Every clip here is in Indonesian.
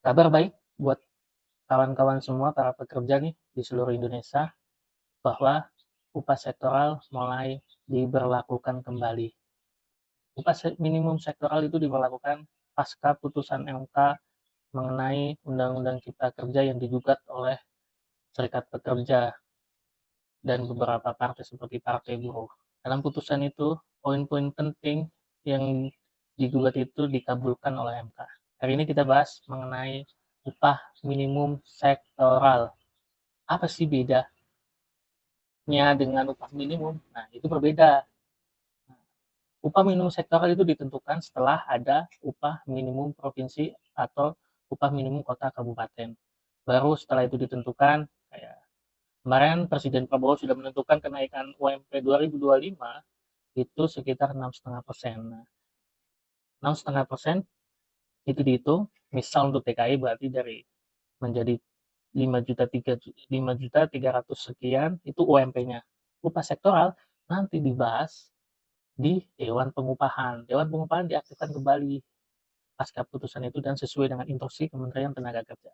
Kabar baik buat kawan-kawan semua para pekerja nih di seluruh Indonesia bahwa upah sektoral mulai diberlakukan kembali. Upah minimum sektoral itu diberlakukan pasca putusan MK mengenai Undang-Undang Cipta Kerja yang digugat oleh Serikat Pekerja dan beberapa partai seperti Partai Buruh. Dalam putusan itu, poin-poin penting yang digugat itu dikabulkan oleh MK. Hari ini kita bahas mengenai upah minimum sektoral. Apa sih bedanya dengan upah minimum? Nah, itu berbeda. Upah minimum sektoral itu ditentukan setelah ada upah minimum provinsi atau upah minimum kota kabupaten. Baru setelah itu ditentukan, kayak kemarin Presiden Prabowo sudah menentukan kenaikan UMP 2025 itu sekitar 6,5%. Nah, 6,5% itu dihitung, misal untuk DKI berarti dari menjadi 5.300 sekian itu UMP-nya. Upah sektoral nanti dibahas di Dewan Pengupahan. Dewan Pengupahan diaktifkan kembali pasca putusan itu dan sesuai dengan instruksi Kementerian Tenaga Kerja.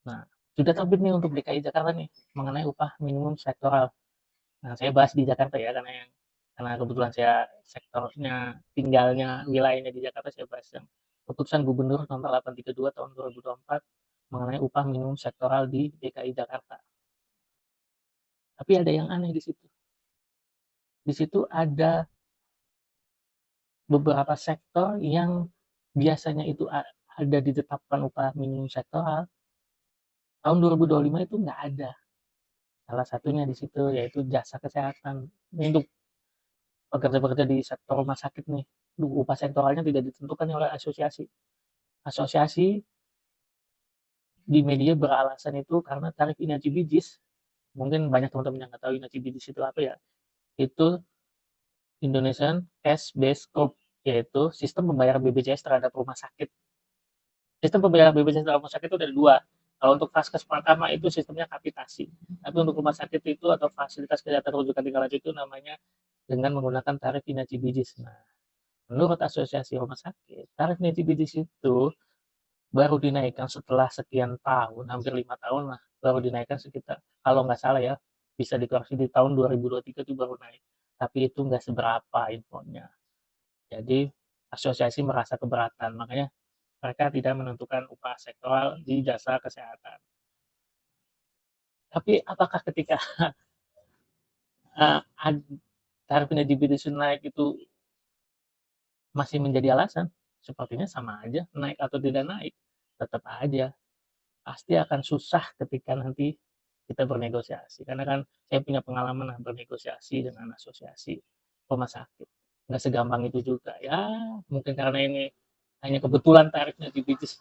Nah, sudah terbit nih untuk DKI Jakarta nih mengenai upah minimum sektoral. Nah, saya bahas di Jakarta ya karena kebetulan saya sektornya tinggalnya wilayahnya di Jakarta, saya bahas yang keputusan Gubernur nomor 832 tahun 2024 mengenai upah minimum sektoral di DKI Jakarta. Tapi ada yang aneh di situ. Di situ ada beberapa sektor yang biasanya itu ada ditetapkan upah minimum sektoral, tahun 2025 itu nggak ada. Salah satunya di situ yaitu jasa kesehatan. Untuk pekerja-pekerja di sektor rumah sakit nih, upah sektoralnya tidak ditentukan oleh asosiasi. Asosiasi di media beralasan itu karena tarif Inaci Bijis. Mungkin banyak teman-teman yang nggak tahu Inaci Bijis itu apa ya. Itu Indonesian Cash Based Cost, yaitu sistem pembayaran BPJS terhadap rumah sakit. Sistem pembayaran BPJS terhadap rumah sakit itu ada dua. Kalau untuk vaskes pertama itu sistemnya kapitasi. Tapi untuk rumah sakit itu atau fasilitas kesehatan rujukan tingkat lanjut itu namanya dengan menggunakan tarif Inaci Bijis. Nah, menurut Asosiasi Rumah Sakit, tarif Inaci Bijis itu baru dinaikkan setelah sekian tahun, hampir 5 tahun lah, baru dinaikkan sekitar, kalau nggak salah ya, bisa dikoreksi di tahun 2023 itu baru naik. Tapi itu nggak seberapa infonya. Jadi asosiasi merasa keberatan, makanya mereka tidak menentukan upah sektoral di jasa kesehatan. Tapi apakah ketika uh, tarif Bijis naik itu masih menjadi alasan? Sepertinya sama aja, naik atau tidak naik, tetap aja pasti akan susah ketika nanti kita bernegosiasi. Karena kan saya punya pengalaman bernegosiasi dengan asosiasi rumah sakit. Nggak segampang itu juga. Ya, mungkin karena ini hanya kebetulan tarifnya di Bijis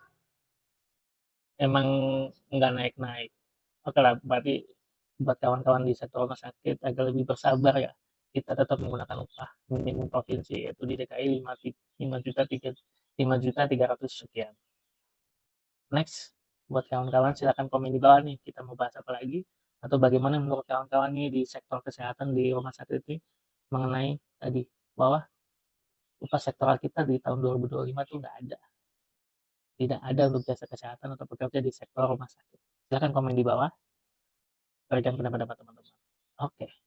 emang nggak naik-naik. Oke lah, berarti buat kawan-kawan di sektor rumah sakit agar lebih bersabar ya. Kita tetap menggunakan upah minimum provinsi yaitu di DKI 5.300 sekian. Next, buat kawan-kawan silakan komen di bawah nih, kita mau bahas apa lagi atau bagaimana menurut kawan-kawan nih di sektor kesehatan di rumah sakit ini mengenai tadi bahwa upah sektoral kita di tahun 2025 itu nggak ada, tidak ada untuk jasa kesehatan atau pekerja di sektor rumah sakit. Silakan komen di bawah, berikan pendapat teman-teman. Oke.